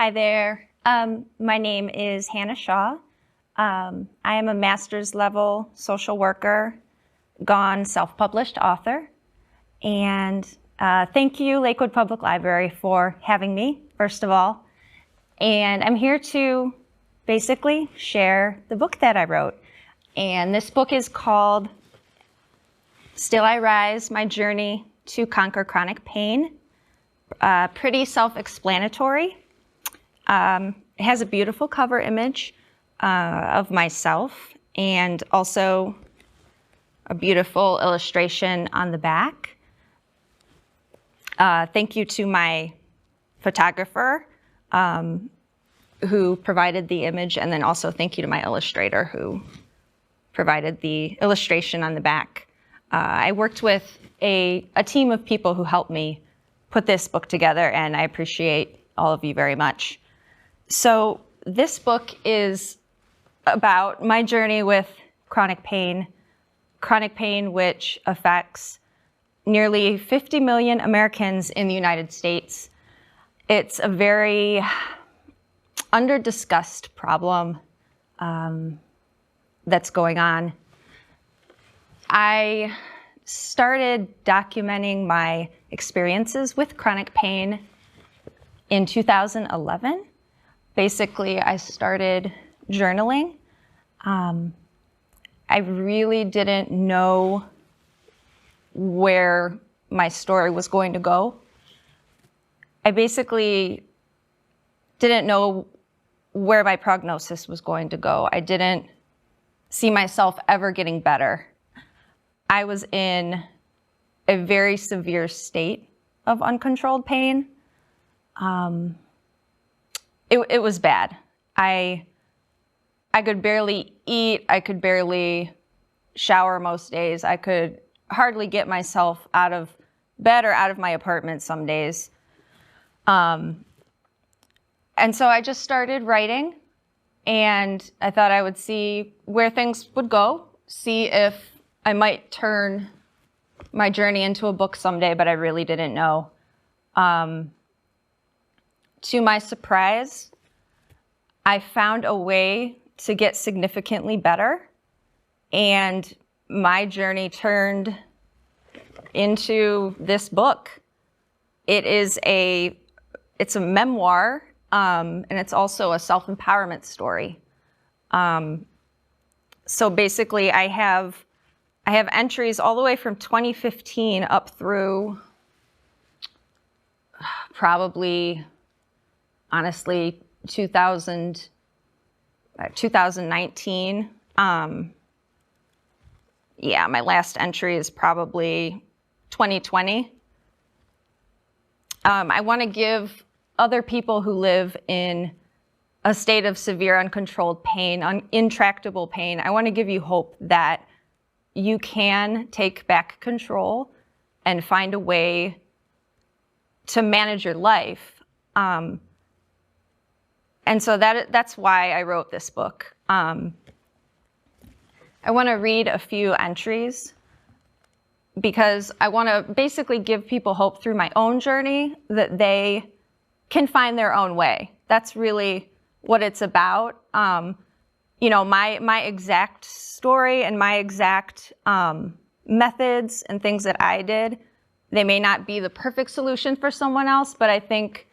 Hi there. My name is Hannah Shaw. I am a master's level social worker, gone self-published author. And thank you, Lakewood Public Library, for having me, first of all. And I'm here to basically share the book that I wrote. And this book is called Still I Rise, My Journey to Conquer Chronic Pain. Pretty self-explanatory. It has a beautiful cover image of myself and also a beautiful illustration on the back. Thank you to my photographer who provided the image, and then also thank you to my illustrator who provided the illustration on the back. I worked with a team of people who helped me put this book together, and I appreciate all of you very much. So this book is about my journey with chronic pain which affects nearly 50 million Americans in the United States. It's a very under-discussed problem that's going on. I started documenting my experiences with chronic pain in 2011. Basically, I started journaling. I really didn't know where my story was going to go. I basically didn't know where my prognosis was going to go. I didn't see myself ever getting better. I was in a very severe state of uncontrolled pain. It was bad. I could barely eat. I could barely shower most days. I could hardly get myself out of bed or out of my apartment some days. And so I just started writing, and I thought I would see where things would go, see if I might turn my journey into a book someday, but I really didn't know. To my surprise, I found a way to get significantly better, and my journey turned into this book. It's a memoir, and it's also a self-empowerment story. So basically, I have entries all the way from 2015 up through probably, honestly, 2019. Yeah, my last entry is probably 2020. I want to give other people who live in a state of severe uncontrolled pain, intractable pain, I want to give you hope that you can take back control and find a way to manage your life. And so that's why I wrote this book. I want to read a few entries because I want to basically give people hope through my own journey that they can find their own way. That's really what it's about. You know, my exact story and my exact methods and things that I did, they may not be the perfect solution for someone else, but I think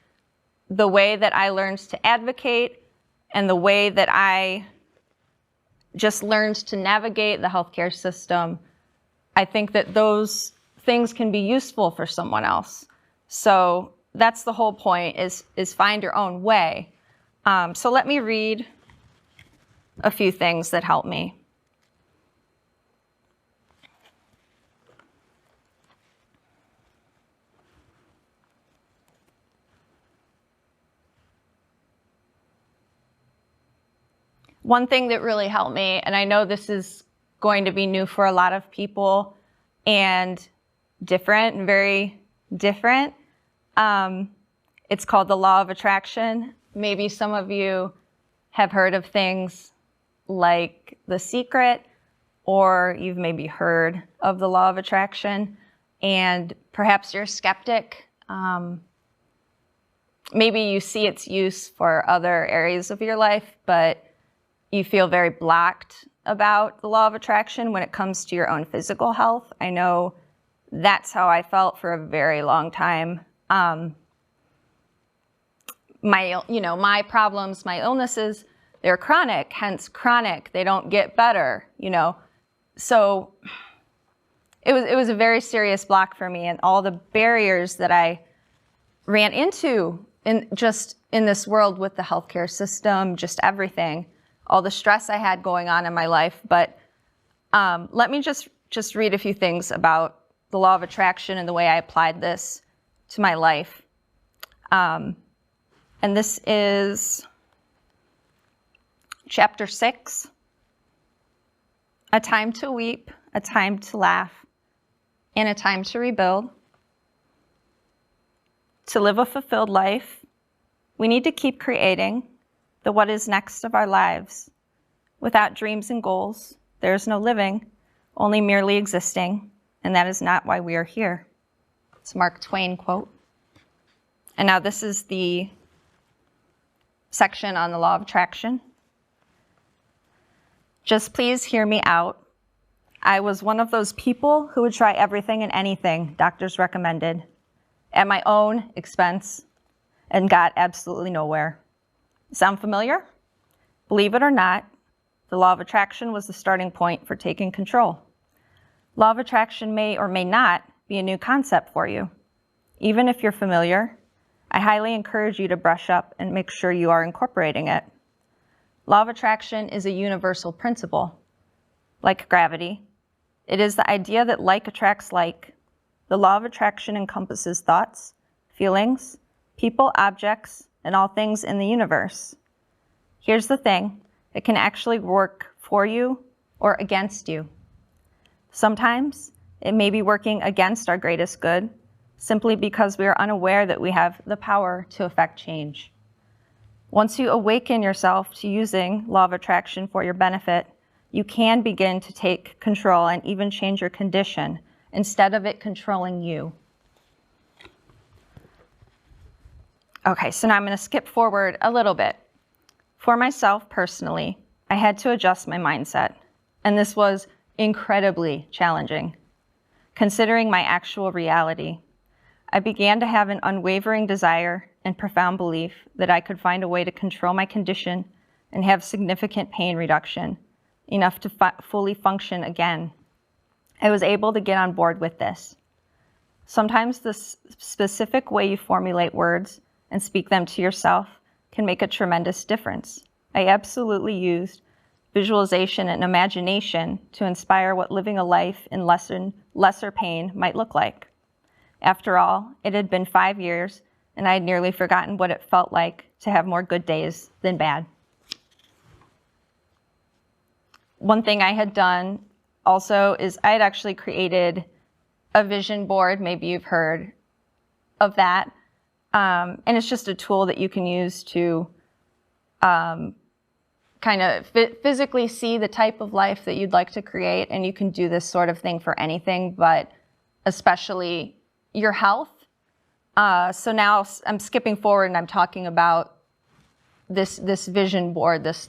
the way that I learned to advocate and the way that I just learned to navigate the healthcare system, I think that those things can be useful for someone else. So that's the whole point, is find your own way. So let me read a few things that help me. One thing that really helped me, and I know this is going to be new for a lot of people and different and very different, it's called the law of attraction. Maybe some of you have heard of things like The Secret, or you've maybe heard of the law of attraction, and perhaps you're a skeptic. maybe you see its use for other areas of your life, but you feel very blocked about the law of attraction when it comes to your own physical health. I know that's how I felt for a very long time. My problems, my illnesses, they're chronic, hence chronic. They don't get better, So it was a very serious block for me, and all the barriers that I ran into in this world with the healthcare system, just everything, all the stress I had going on in my life. But let me just read a few things about the law of attraction and the way I applied this to my life. And this is chapter 6, a time to weep, a time to laugh, and a time to rebuild. To live a fulfilled life, we need to keep creating the what is next of our lives. Without dreams and goals, there is no living, only merely existing, and that is not why we are here. It's a Mark Twain quote. And now this is the section on the law of attraction. Just please hear me out. I was one of those people who would try everything and anything doctors recommended at my own expense and got absolutely nowhere. Sound familiar? Believe it or not, the law of attraction was the starting point for taking control. Law of attraction may or may not be a new concept for you. Even if you're familiar, I highly encourage you to brush up and make sure you are incorporating it. Law of attraction is a universal principle. Like gravity, it is the idea that like attracts like. The law of attraction encompasses thoughts, feelings, people, objects, and all things in the universe. Here's the thing, it can actually work for you or against you. Sometimes it may be working against our greatest good, simply because we are unaware that we have the power to affect change. Once you awaken yourself to using law of attraction for your benefit, you can begin to take control and even change your condition instead of it controlling you. Okay, so now I'm going to skip forward a little bit. For myself personally, I had to adjust my mindset, and this was incredibly challenging. Considering my actual reality, I began to have an unwavering desire and profound belief that I could find a way to control my condition and have significant pain reduction, enough to fully function again. I was able to get on board with this. Sometimes the specific way you formulate words and speak them to yourself can make a tremendous difference. I absolutely used visualization and imagination to inspire what living a life in lesser pain might look like. After all, it had been 5 years, and I had nearly forgotten what it felt like to have more good days than bad. One thing I had done also is I had actually created a vision board. Maybe you've heard of that. And it's just a tool that you can use to kind of physically see the type of life that you'd like to create. And you can do this sort of thing for anything, but especially your health. So now I'm skipping forward and I'm talking about this vision board, this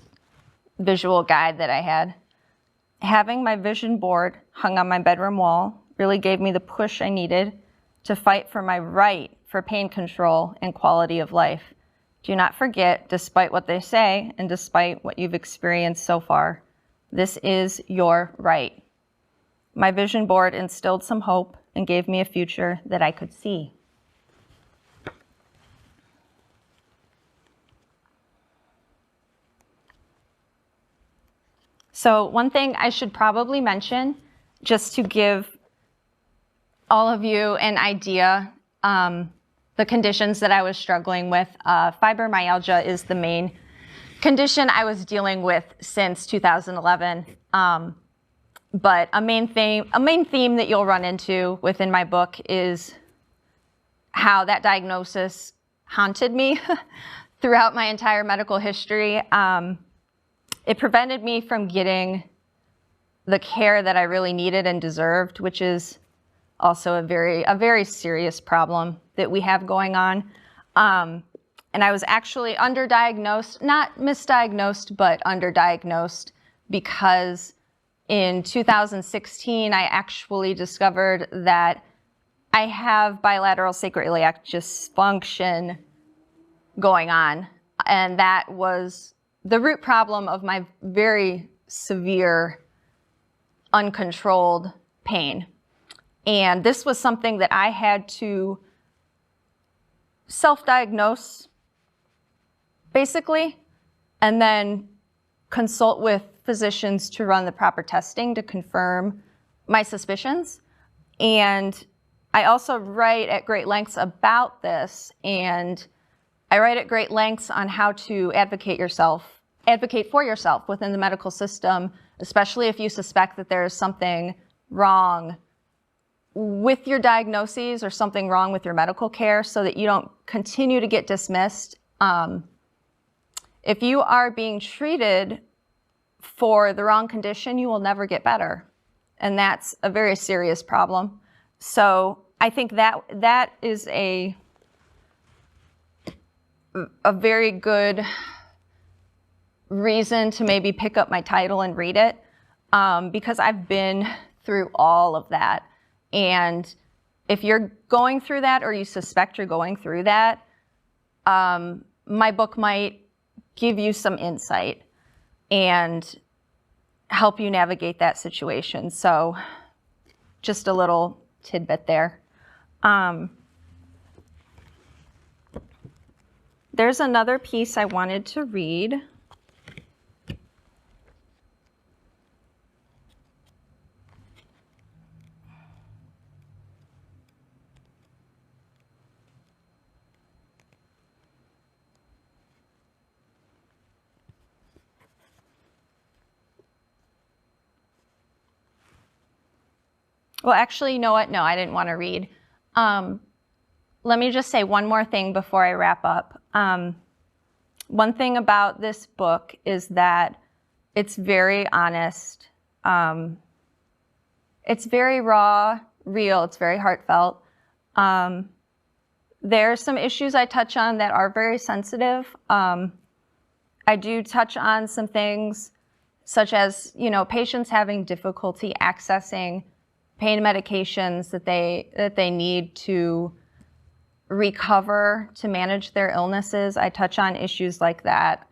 visual guide that I had. Having my vision board hung on my bedroom wall really gave me the push I needed to fight for my right for pain control and quality of life. Do not forget, despite what they say and despite what you've experienced so far, this is your right. My vision board instilled some hope and gave me a future that I could see. So one thing I should probably mention, just to give all of you an idea, the conditions that I was struggling with, fibromyalgia is the main condition I was dealing with since 2011. But a main theme that you'll run into within my book is how that diagnosis haunted me throughout my entire medical history. It prevented me from getting the care that I really needed and deserved, which is also a very serious problem that we have going on. And I was actually underdiagnosed, not misdiagnosed, but underdiagnosed, because in 2016, I actually discovered that I have bilateral sacroiliac dysfunction going on. And that was the root problem of my very severe, uncontrolled pain. And this was something that I had to self-diagnose, basically, and then consult with physicians to run the proper testing to confirm my suspicions. And I also write at great lengths about this, and I write at great lengths on how to advocate for yourself within the medical system, especially if you suspect that there is something wrong with your diagnoses or something wrong with your medical care, so that you don't continue to get dismissed. If you are being treated for the wrong condition, you will never get better. And that's a very serious problem. So I think that is a very good reason to maybe pick up my title and read it, because I've been through all of that. And if you're going through that, or you suspect you're going through that, my book might give you some insight and help you navigate that situation. So just a little tidbit there. There's another piece I wanted to read. Well, actually, you know what? No, I didn't want to read. Let me just say one more thing before I wrap up. One thing about this book is that it's very honest. It's very raw, real. It's very heartfelt. There are some issues I touch on that are very sensitive. I do touch on some things such as, patients having difficulty accessing pain medications that they need to recover, to manage their illnesses. I touch on issues like that.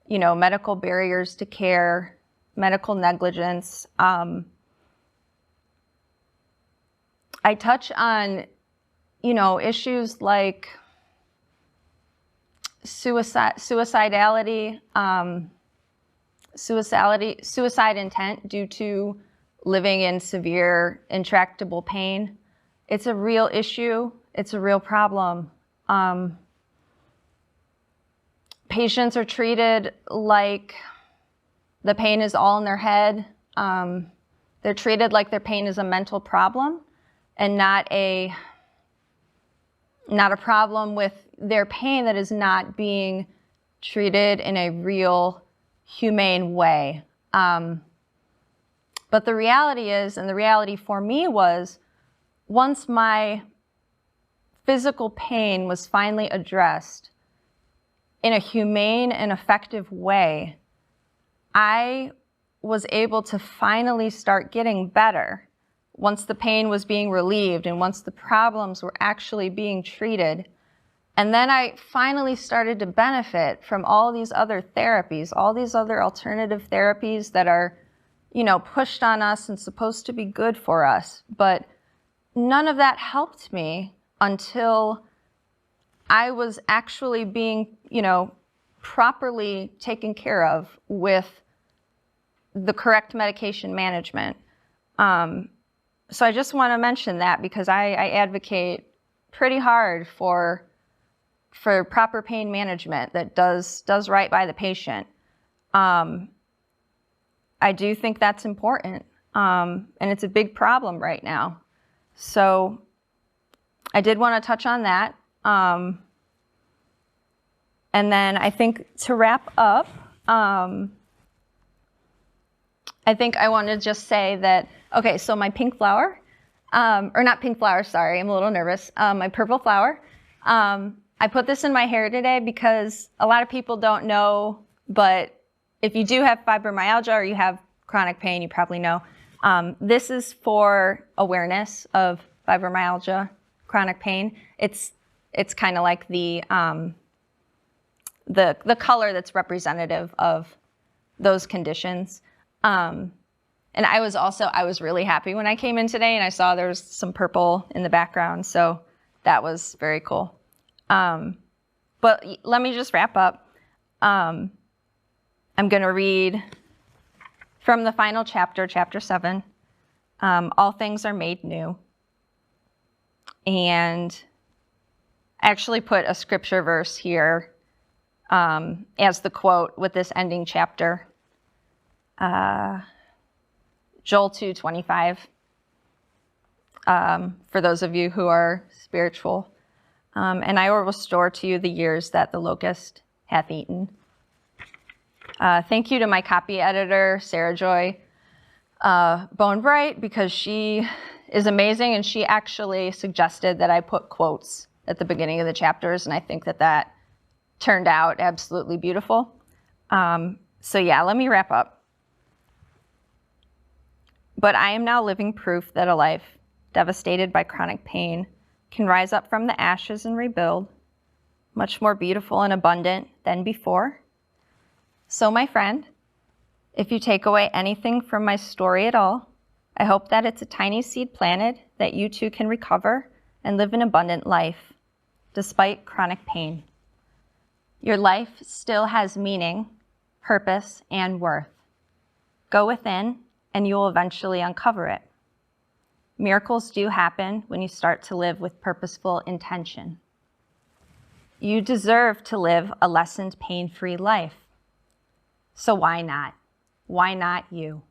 Medical barriers to care, medical negligence. I touch on, issues like suicidality, suicide intent due to living in severe, intractable pain. It's a real issue. It's a real problem. Patients are treated like the pain is all in their head. They're treated like their pain is a mental problem and not a problem with their pain that is not being treated in a real, humane way. But the reality is, and the reality for me was, once my physical pain was finally addressed in a humane and effective way, I was able to finally start getting better once the pain was being relieved and once the problems were actually being treated. And then I finally started to benefit from all these other therapies, all these other alternative therapies that are, pushed on us and supposed to be good for us. But none of that helped me until I was actually being, properly taken care of with the correct medication management. So I just want to mention that because I advocate pretty hard for proper pain management that does right by the patient. I do think that's important, and it's a big problem right now. So I did want to touch on that. And then I think to wrap up, I think I want to just say that, okay, so my pink flower, or not pink flower, sorry, I'm a little nervous. My purple flower, I put this in my hair today because a lot of people don't know, but if you do have fibromyalgia or you have chronic pain, you probably know. This is for awareness of fibromyalgia, chronic pain. It's kind of like the color that's representative of those conditions. And I was really happy when I came in today and I saw there was some purple in the background, so that was very cool. But let me just wrap up. I'm going to read from the final chapter, chapter 7. All things are made new. And I actually put a scripture verse here as the quote with this ending chapter. Joel 2:25, for those of you who are spiritual. And I will restore to you the years that the locust hath eaten. Thank you to my copy editor, Sarah Joy Bonebright, because she is amazing, and she actually suggested that I put quotes at the beginning of the chapters, and I think that turned out absolutely beautiful. So yeah, let me wrap up. But I am now living proof that a life devastated by chronic pain can rise up from the ashes and rebuild, much more beautiful and abundant than before. So, my friend, if you take away anything from my story at all, I hope that it's a tiny seed planted that you too can recover and live an abundant life, despite chronic pain. Your life still has meaning, purpose, and worth. Go within, and you will eventually uncover it. Miracles do happen when you start to live with purposeful intention. You deserve to live a lessened, pain-free life. So why not? Why not you?